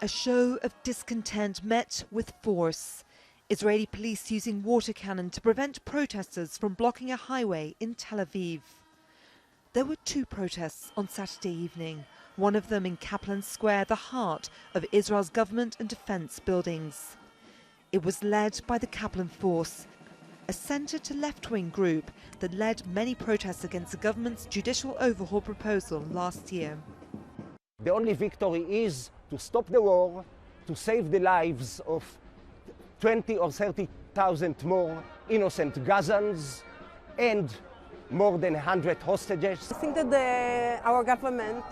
A show of discontent met with force. Israeli police using water cannon to prevent protesters from blocking a highway in Tel Aviv. There were two protests on Saturday evening, one of them in Kaplan Square, the heart of Israel's government and defense buildings. It was led by the Kaplan Force, a centre-to-left-wing group that led many protests against the government's judicial overhaul proposal last year. The only victory is to stop the war, to save the lives of 20 or 30,000 more innocent Gazans and more than 100 hostages. I think that our government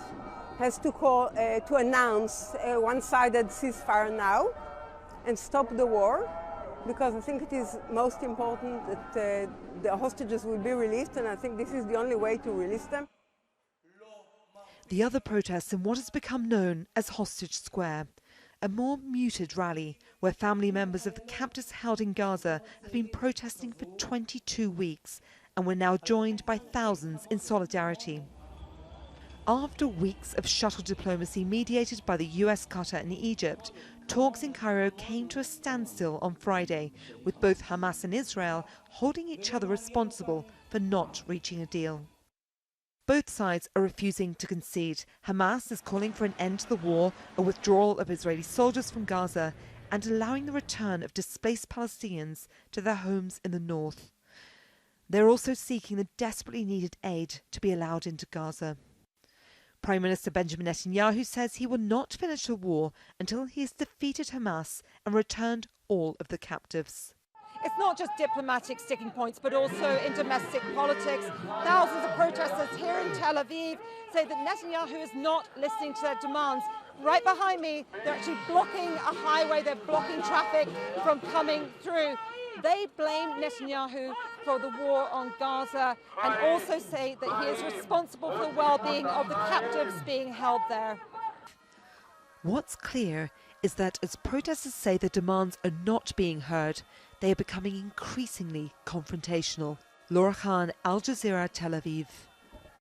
has to announce a one-sided ceasefire now and stop the war, because I think it is most important that the hostages will be released, and I think this is the only way to release them. The other protests in what has become known as Hostage Square, a more muted rally where family members of the captives held in Gaza have been protesting for 22 weeks and were now joined by thousands in solidarity. After weeks of shuttle diplomacy mediated by the US, Qatar and Egypt, talks in Cairo came to a standstill on Friday, with both Hamas and Israel holding each other responsible for not reaching a deal. Both sides are refusing to concede. Hamas is calling for an end to the war, a withdrawal of Israeli soldiers from Gaza, and allowing the return of displaced Palestinians to their homes in the north. They're also seeking the desperately needed aid to be allowed into Gaza. Prime Minister Benjamin Netanyahu says he will not finish the war until he has defeated Hamas and returned all of the captives. It's not just diplomatic sticking points, but also in domestic politics. Thousands of protesters here in Tel Aviv say that Netanyahu is not listening to their demands. Right behind me, they're actually blocking a highway, they're blocking traffic from coming through. They blame Netanyahu for the war on Gaza and also say that he is responsible for the well-being of the captives being held there. What's clear is that as protesters say their demands are not being heard, they are becoming increasingly confrontational. Laura Khan, Al Jazeera, Tel Aviv.